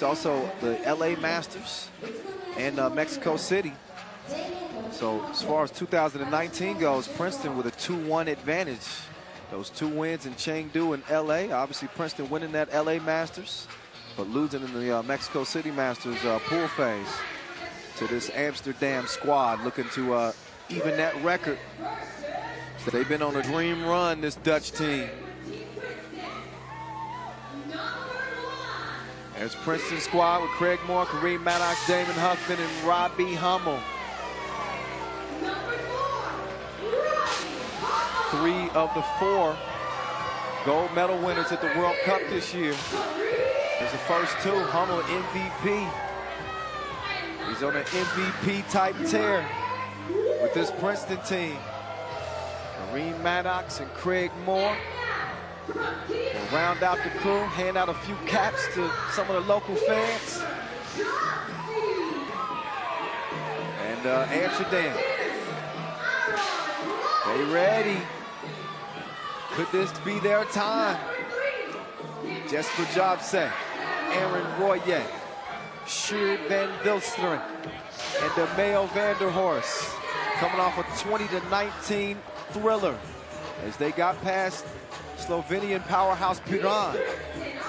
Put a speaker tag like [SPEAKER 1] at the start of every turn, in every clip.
[SPEAKER 1] Also the LA Masters and Mexico City. So as far as 2019 goes, Princeton with a 2-1 advantage. Those 2 wins in Chengdu and LA. Obviously Princeton winning that LA Masters, but losing in the Mexico City Masters pool phase to this Amsterdam squad, looking to even that record. So they've been on a dream run, this Dutch team. There's Princeton squad with Craig Moore, Kareem Maddox, Damon Huffman, and Robbie Hummel. 3 of the 4 gold medal winners at the World Cup this year. There's the first 2, Hummel MVP. He's on an MVP type tear with this Princeton team. Kareem Maddox and Craig Moore will round out the crew, hand out a few caps to some of the local fans. And Amsterdam, they ready. Could this be their time? Jesper Jobse, Aaron Royer, Sjoerd van Wilsteren, and DeMeo Vanderhorst coming off a 20-19 thriller as they got past Slovenian powerhouse Piran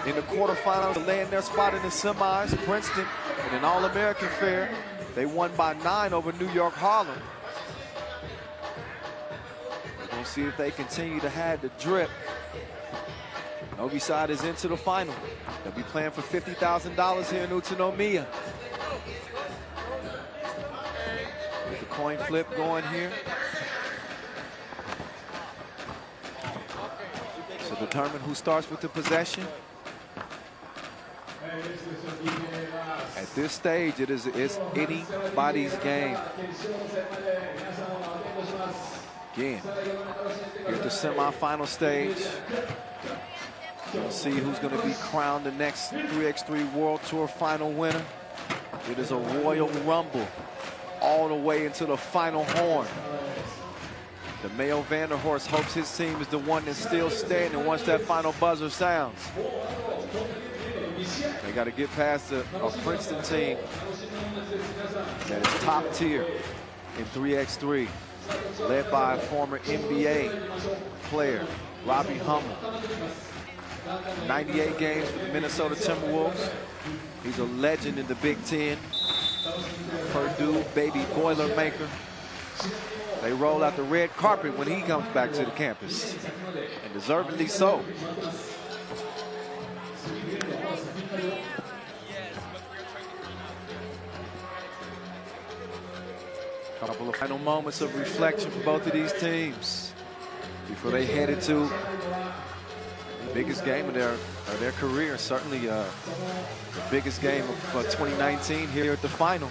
[SPEAKER 1] in the quarterfinals to land their spot in the semis. Princeton in an All-American fare. They won by 9 over New York Harlem. We're going to see if they continue to have the drip. Novi side is into the final. They'll be playing for $50,000 here in Utsunomiya. With the coin flip going here. So determine who starts with the possession. At this stage, it's anybody's game. Again, here's the semifinal stage. We'll see who's going to be crowned the next 3x3 World Tour final winner. It is a Royal Rumble all the way into the final horn. DeMeo Vanderhorst hopes his team is the one that's still standing once that final buzzer sounds. They got to get past a Princeton team that is top tier in 3x3, led by a former NBA player, Robbie Hummel. 98 games for the Minnesota Timberwolves. He's a legend in the Big Ten. Purdue baby Boilermaker. They roll out the red carpet when he comes back to the campus, and deservedly so. Couple of final moments of reflection for both of these teams before they headed to the biggest game of their career, certainly the biggest game of 2019 here at the final.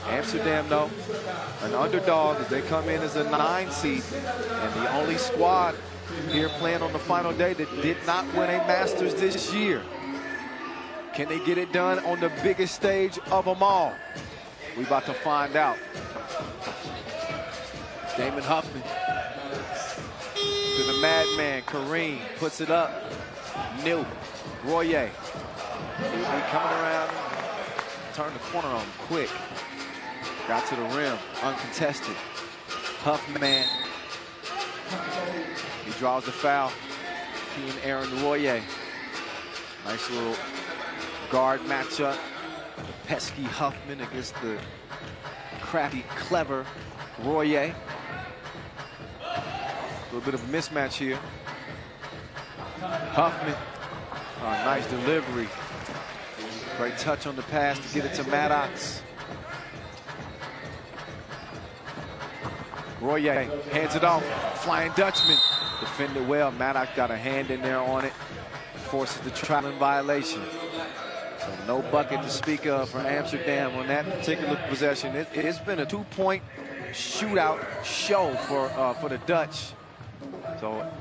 [SPEAKER 1] Amsterdam, though, an underdog as they come in as a 9 seed, and the only squad here playing on the final day that did not win a Masters this year. Can they get it done on the biggest stage of them all? We about to find out. Damon Huffman to the madman, Kareem, puts it up. New, Royer. He coming around, turned the corner on him quick. Got to the rim, uncontested. Huffman, he draws the foul. He and Aaron Royer. Nice little guard matchup. Pesky Huffman against the crafty, clever Royer. A little bit of a mismatch here. Huffman, nice delivery. Great touch on the pass to get it to Maddox. Royer hands it off. Flying Dutchman. Defended well. Maddox got a hand in there on it. Forces the traveling violation. So no bucket to speak of for Amsterdam on that particular possession. It's been a 2-point shootout show for the Dutch. So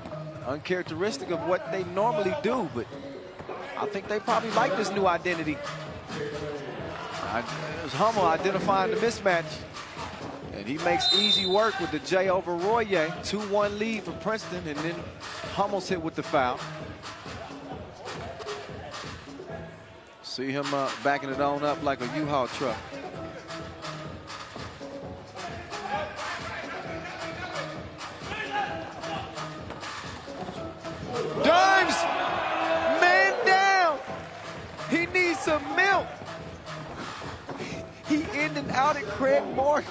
[SPEAKER 1] uncharacteristic of what they normally do, but I think they probably like this new identity. It was Hummel identifying the mismatch, and he makes easy work with the J over Royer. 2-1 lead for Princeton, and then Hummel's hit with the foul. See him backing it on up like a U-Haul truck. Dimes! Man down! He needs some milk! He in and out at Craig Moore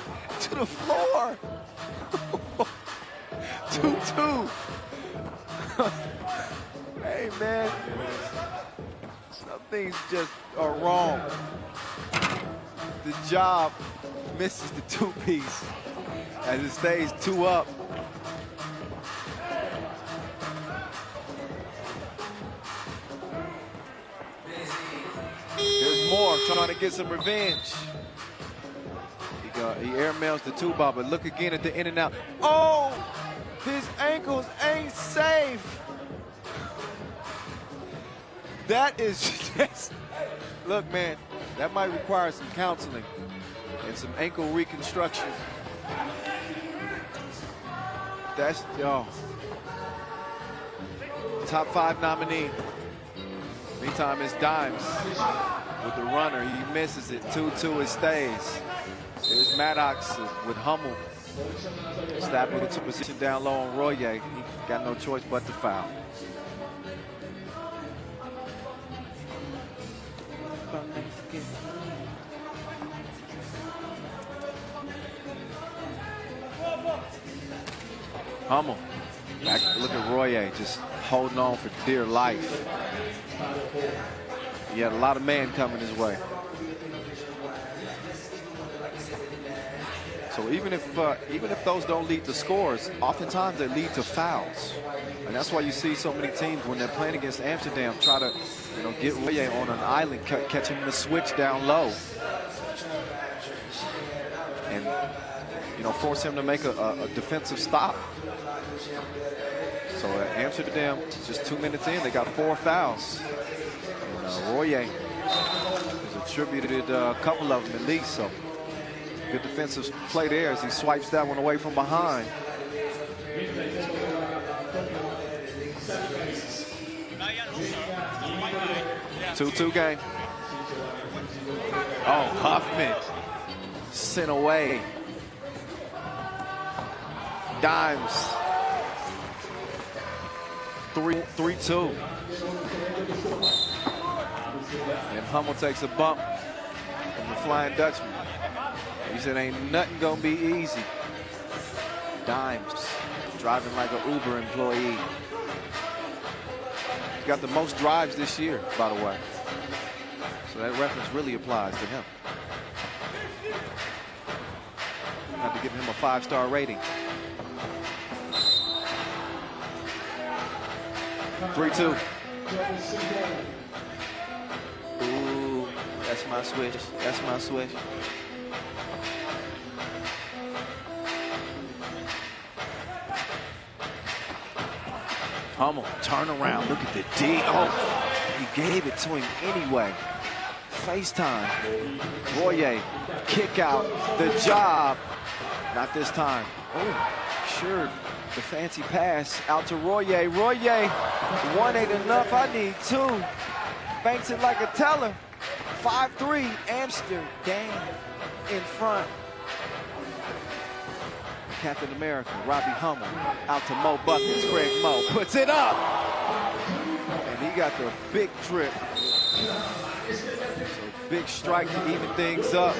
[SPEAKER 1] to the floor. 2-2. Hey, man. Some things just are wrong. The job misses the two-piece as it stays 2 up. Here's Moore trying to get some revenge. He airmails the 2-ball, but look again at the in and out. Oh, his ankles ain't safe. That is just, look, man, that might require some counseling and some ankle reconstruction. That's, top 5 nominee. Meantime, it's Dimes with the runner. He misses it. 2-2, it stays. There's Maddox with Hummel. Snap with it to position down low on Royer. He got no choice but to foul. Hummel. Back, look at Royer just holding on for dear life. He had a lot of man coming his way. So even if those don't lead to scores, oftentimes they lead to fouls. And that's why you see so many teams when they're playing against Amsterdam try to, get Royer on an island, catch him in the switch down low. And, force him to make a defensive stop. So Amsterdam, just 2 minutes in, they got 4 fouls. And Royer has attributed a couple of them at least. So good defensive play there as he swipes that one away from behind. 2-2 game. Oh, Huffman sent away. Dimes. 3-2. And Hummel takes a bump from the Flying Dutchman. He said, ain't nothing gonna be easy. Dimes driving like an Uber employee. He's got the most drives this year, by the way. So that reference really applies to him. Have to give him a 5-star rating. 3-2. Ooh, that's my switch. That's my switch. Hummel, turn around, look at the D. Oh, he gave it to him anyway. FaceTime. Royer, kick out, the job. Not this time. Oh, sure, the fancy pass out to Royer. Royer, 1 ain't enough, I need 2. Banks it like a teller. 5-3, Amsterdam in front. Captain America, Robbie Hummel, out to Mo Buckets. Craig Mo puts it up. And he got the big trip. So big strike to even things up.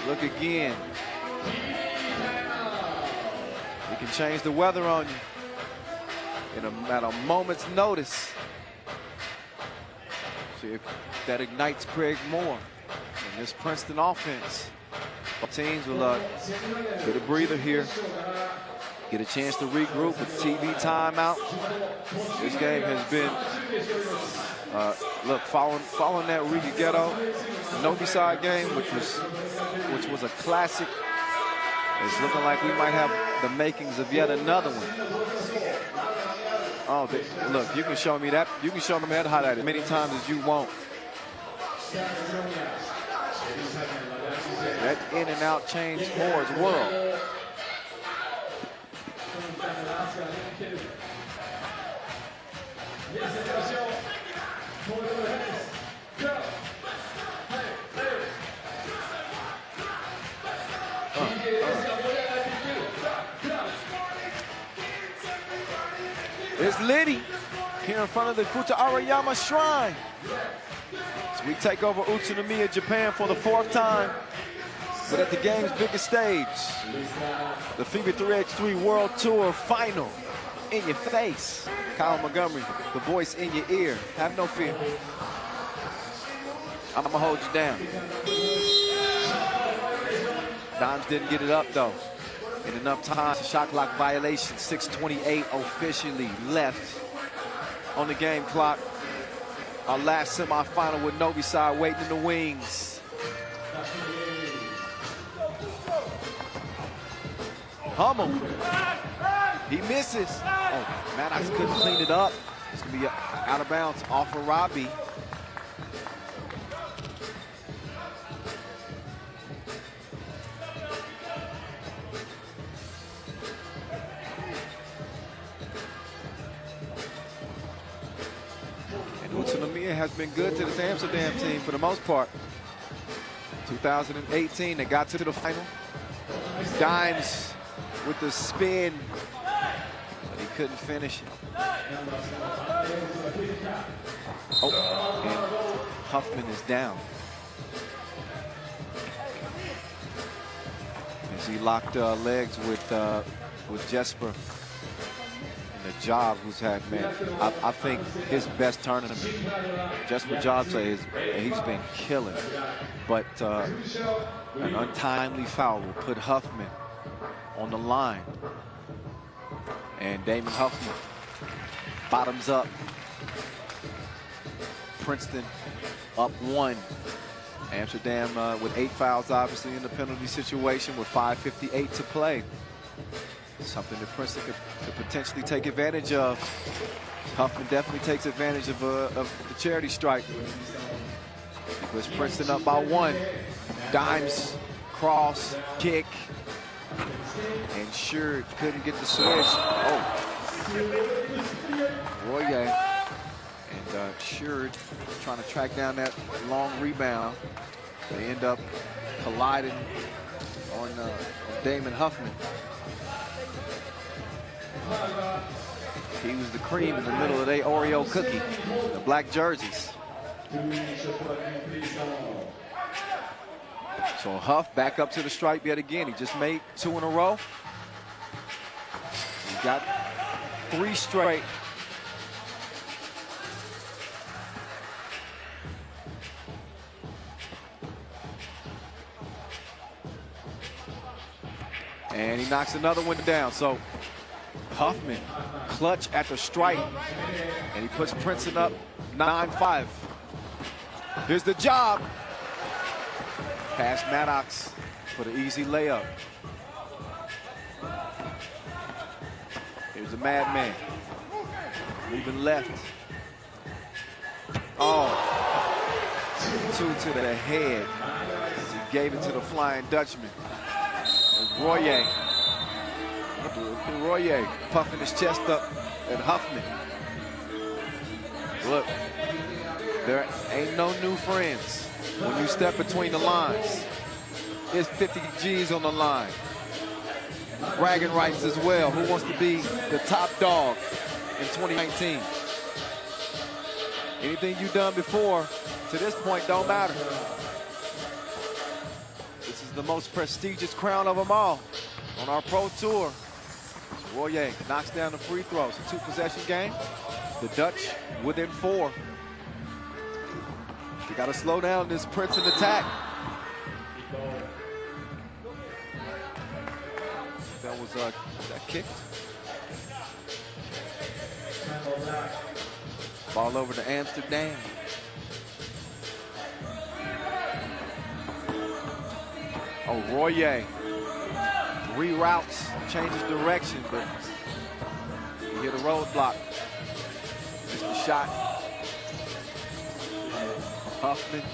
[SPEAKER 1] Look again. He can change the weather on you at a moment's notice. See if that ignites Craig Moore in this Princeton offense. Teams will get a breather here, get a chance to regroup with TV timeout. This game has been, look, following that Ricky Ghetto no-decide game, which was a classic. It's looking like we might have the makings of yet another one. Oh, look, you can show me that. You can show me that highlight as many times as you want. That in and out changed Moore's world. Here's Liddy here in front of the Futa Shrine. As we take over Utsunomiya, Japan for the 4th time, but at the game's biggest stage, the FIBA 3x3 World Tour Final. In your face. Kyle Montgomery, the voice in your ear. Have no fear. I'm gonna hold you down. Dimes didn't get it up though. In enough time, shot clock violation. 6:28 officially left on the game clock. Our last semifinal with Novi side waiting in the wings. Hummel. He misses. Oh, Maddox couldn't clean it up. It's gonna be out of bounds off of Robbie. And Utsunomiya has been good to this Amsterdam team for the most part. 2018, they got to the final. Dimes with the spin. He couldn't finish it. Oh, and Huffman is down. As he locked legs with Jesper. And the job who's had, man, I think his best tournament. Jesper Jobs, he's been killing. But an untimely foul will put Huffman on the line. And Damon Huffman bottoms up. Princeton up 1. Amsterdam with 8 fouls, obviously, in the penalty situation with 5:58 to play. Something that Princeton could potentially take advantage of. Huffman definitely takes advantage of the charity strike. He puts Princeton up by 1. Dimes, cross, kick. And Sure couldn't get the switch. Oh. Royer and Sure trying to track down that long rebound. They end up colliding on Damon Huffman. He was the cream in the middle of their Oreo cookie, the black jerseys. So Huff back up to the stripe yet again. He just made 2 in a row. He got 3 straight. And he knocks another one down. So Huffman clutch at the stripe. And he puts Princeton up 9-5. Here's the job. Past Maddox for the easy layup. Here's a madman. Moving left. Oh. 2 to the head. He gave it to the Flying Dutchman. Royer. Royer puffing his chest up at Huffman. Look, there ain't no new friends. When you step between the lines, there's 50 G's on the line. Bragging rights as well. Who wants to be the top dog in 2019? Anything you've done before to this point don't matter. This is the most prestigious crown of them all on our pro tour. So Royer knocks down the free throws. A 2-possession game. The Dutch within 4. You got to slow down this Princeton attack. That was that kicked. Ball over to Amsterdam. Oh, Royer reroutes, changes direction, but he hit a roadblock. Missed the shot. Huffman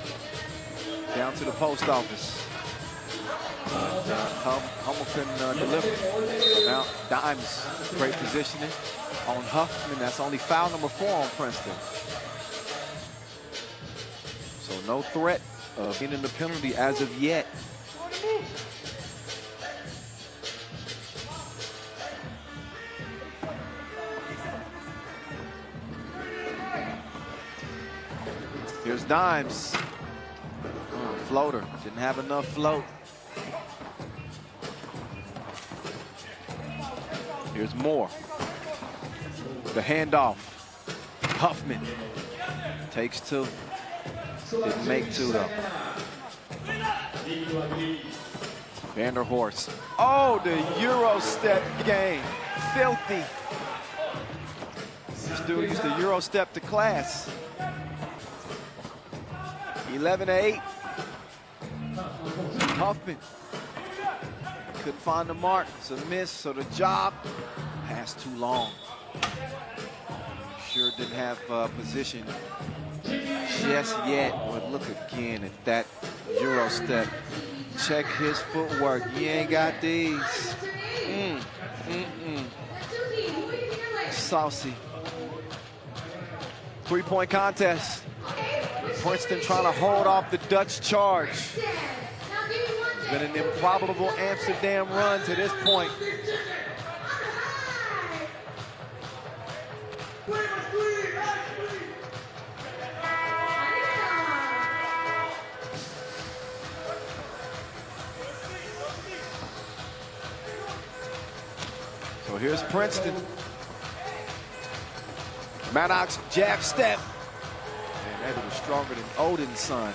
[SPEAKER 1] down to the post office. Hummel couldn't deliver. Now Dimes, great positioning on Huffman. That's only foul number 4 on Princeton. So no threat of getting the penalty as of yet. Here's Dimes. Floater, didn't have enough float. Here's Moore. The handoff. Huffman takes two. Didn't make two though. Vanderhorst. Oh, the Euro step game. Filthy. This dude used to Euro step to class. 11-8. Huffman couldn't find the mark. It's a miss, so the job passed too long. Sure didn't have position just yet. But look again at that Euro step. Check his footwork. He ain't got these. Saucy. 3-point contest. Princeton trying to hold off the Dutch charge. It's been an improbable Amsterdam run to this point. So here's Princeton. Maddox jab step. And that was stronger than Odin's son.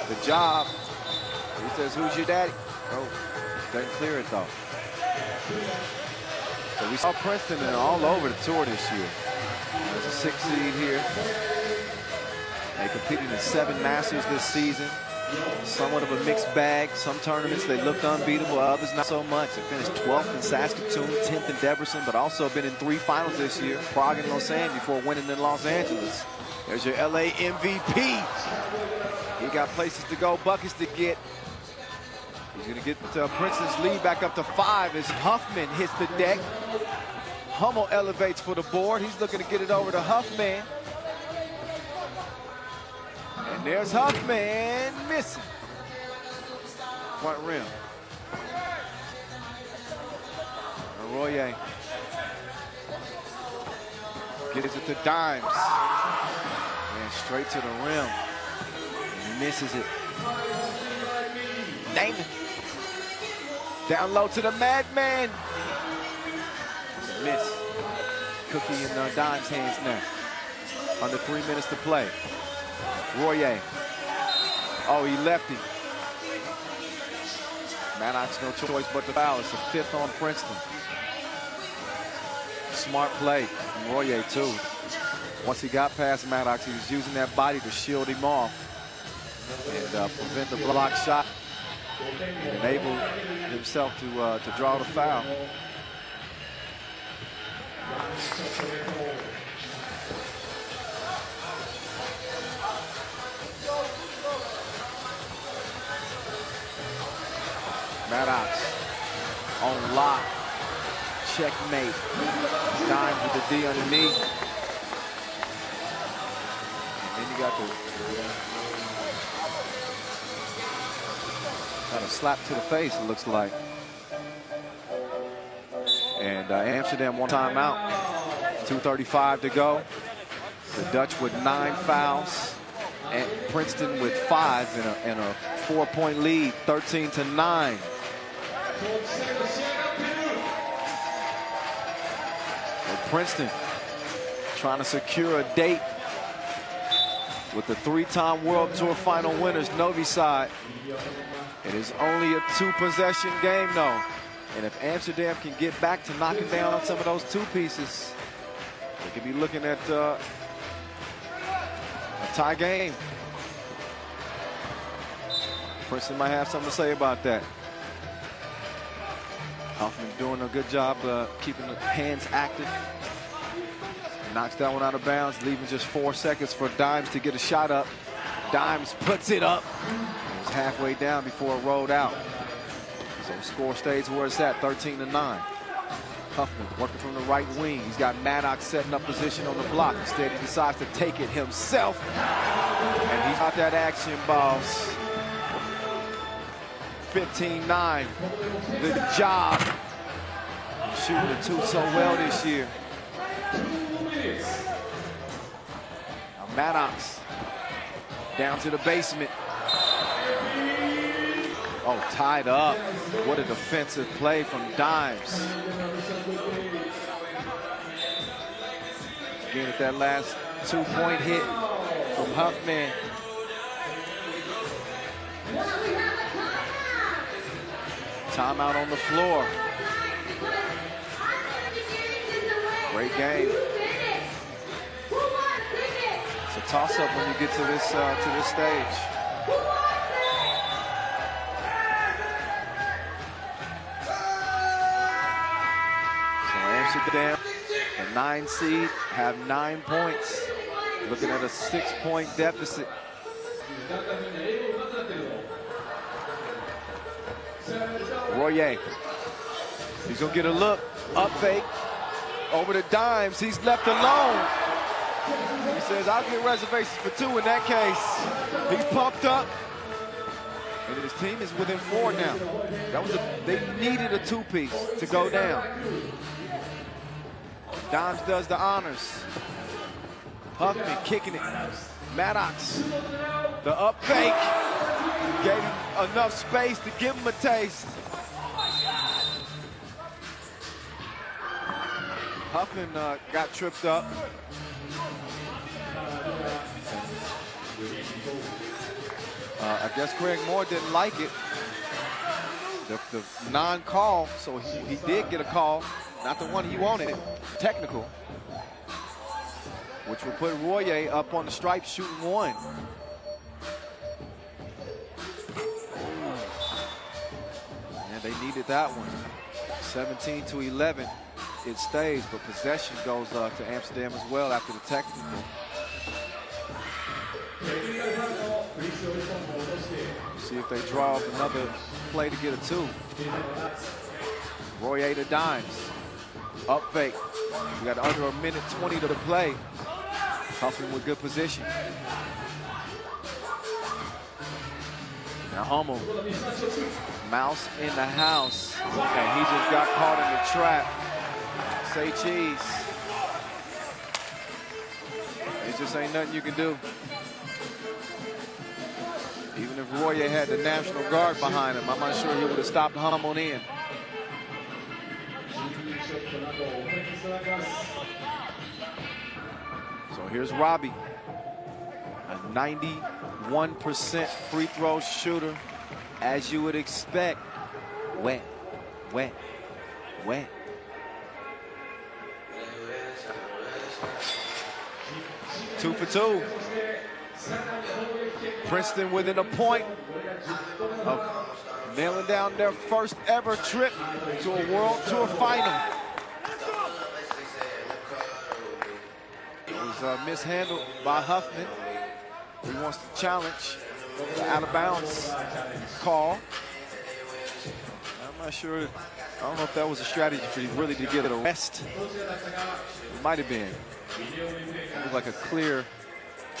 [SPEAKER 1] The job. He says, who's your daddy? Oh, doesn't clear it though. So we saw Princeton all over the tour this year. There's a 6th seed here. They competed in 7 Masters this season. Somewhat of a mixed bag. Some tournaments they looked unbeatable, others not so much. They finished 12th in Saskatoon, 10th in Debrecen, but also been in 3 finals this year, Prague and Lausanne, before winning in Los Angeles. There's your LA MVP. He got places to go, buckets to get. He's going to get Princeton's lead back up to 5 as Huffman hits the deck. Hummel elevates for the board. He's looking to get it over to Huffman. And there's Huffman missing. Front rim. Arroyo gives it to Dimes. And straight to the rim. And he misses it. Damon. Down low to the madman. Miss. Cookie in Dimes' hands now. Under 3 minutes to play. Royer. Oh, he left him. Maddox no choice but to foul. It's the 5th on Princeton. Smart play from Royer too. Once he got past Maddox, he was using that body to shield him off and prevent the block shot. And enable himself to draw the foul. Maddox on lock. Checkmate. Dimes with the D underneath. And then you got a slap to the face, it looks like. And Amsterdam one timeout. 2:35 to go. The Dutch with 9 fouls. And Princeton with 5 and a 4-point lead, 13-9. And Princeton trying to secure a date with the 3-time World Tour final winners, Novi side. It is only a 2-possession game, though. And if Amsterdam can get back to knocking down on some of those 2 pieces, they could be looking at a tie game. Princeton might have something to say about that. Huffman doing a good job keeping the hands active. Knocks that one out of bounds, leaving just 4 seconds for Dimes to get a shot up. Dimes puts it up. It was halfway down before it rolled out. So the score stays where it's at, 13-9. Huffman working from the right wing. He's got Maddox setting up position on the block. Instead, he decides to take it himself. And he's got that action, boss. 15-9. The job. Shooting the 2 so well this year. Maddox down to the basement. Oh, tied up. What a defensive play from Dimes. Again, at that last 2-point hit from Huffman. Timeout on the floor. Great game. It's a toss-up when you get to this stage. So Amsterdam, the 9 seed, have 9 points. Looking at a 6-point deficit. Royer, he's gonna get a look, up fake, over to Dimes, he's left alone. He says, I'll get reservations for 2 in that case. He's pumped up, and his team is within 4 now. They needed a 2-piece to go down. Dimes does the honors. Huffman kicking it. Maddox, the up fake, gave him enough space to give him a taste. Huffman got tripped up. I guess Craig Moore didn't like it. The non-call, so he did get a call. Not the one he wanted, technical. Which will put Royer up on the stripe shooting 1. And they needed that one. 17-11. It stays, but possession goes to Amsterdam as well after the technical. See if they draw up another play to get a 2. Royer to Dimes. Up fake. We got under 1:20 to the play. Huffman with good position. Now Hummel. Mouse in the house. And he just got caught in the trap. Say cheese. It just ain't nothing you can do. Even if Royer had the National Guard behind him, I'm not sure he would have stopped Hummel in. So here's Robbie, a 91% free throw shooter, as you would expect. Wet, wet, wet. Two for 2. Princeton within a point of nailing down their first ever trip to a World Tour final. It was mishandled by Huffman. He wants to challenge the out of bounds call. I'm not sure. I don't know if that was a strategy for him really to get a rest. It might have been. It looked like a clear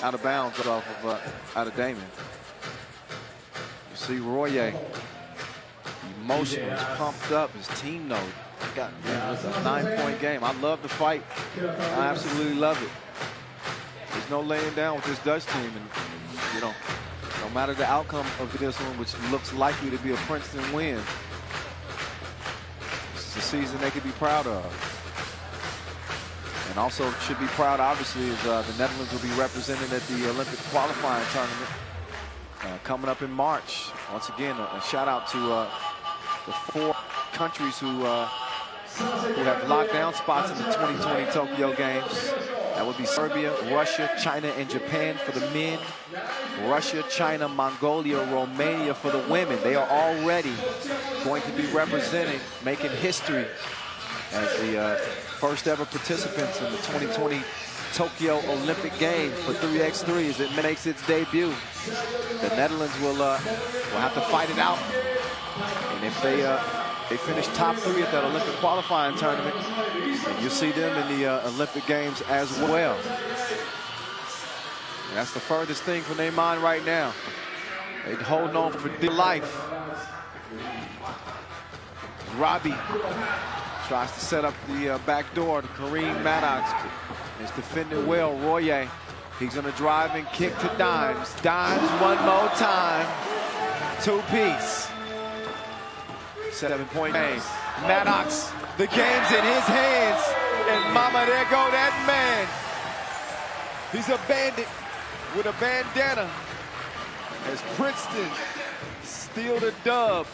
[SPEAKER 1] out of bounds off of out of Damon. You see Royer, emotional, he's pumped up. His team knows. It was a 9-point game. I love the fight. I absolutely love it. There's no laying down with this Dutch team, and you know, no matter the outcome of this one, which looks likely to be a Princeton win, it's a season they could be proud of. And also should be proud, obviously, is the Netherlands will be represented at the Olympic qualifying tournament coming up in March. Once again, a shout out to the 4 countries who have locked down spots in the 2020 Tokyo Games. That would be Serbia, Russia, China, and Japan for the men. Russia, China, Mongolia, Romania for the women. They are already going to be representing, making history as the first ever participants in the 2020 Tokyo Olympic Games for 3x3 as it makes its debut. The Netherlands will have to fight it out. And if they finish top 3 at that Olympic qualifying tournament, you'll see them in the Olympic Games as well. And that's the furthest thing from their mind right now. They're holding on for dear life. Robbie tries to set up the back door to Kareem Maddox. Is defending well. Royer, He's gonna drive and kick to Dimes. Dimes one more time. Two-piece. 7-point game. Maddox, the game's in his hands. And mama, there go that man. He's a bandit with a bandana. As Princeton steal the dub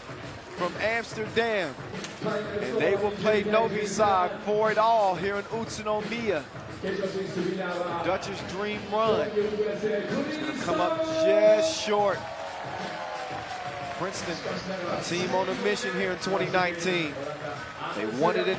[SPEAKER 1] from Amsterdam. And they will play Novi side for it all here in Utsunomiya. Dutch's dream run. It's gonna come up just short. Princeton, a team on a mission here in 2019. They wanted an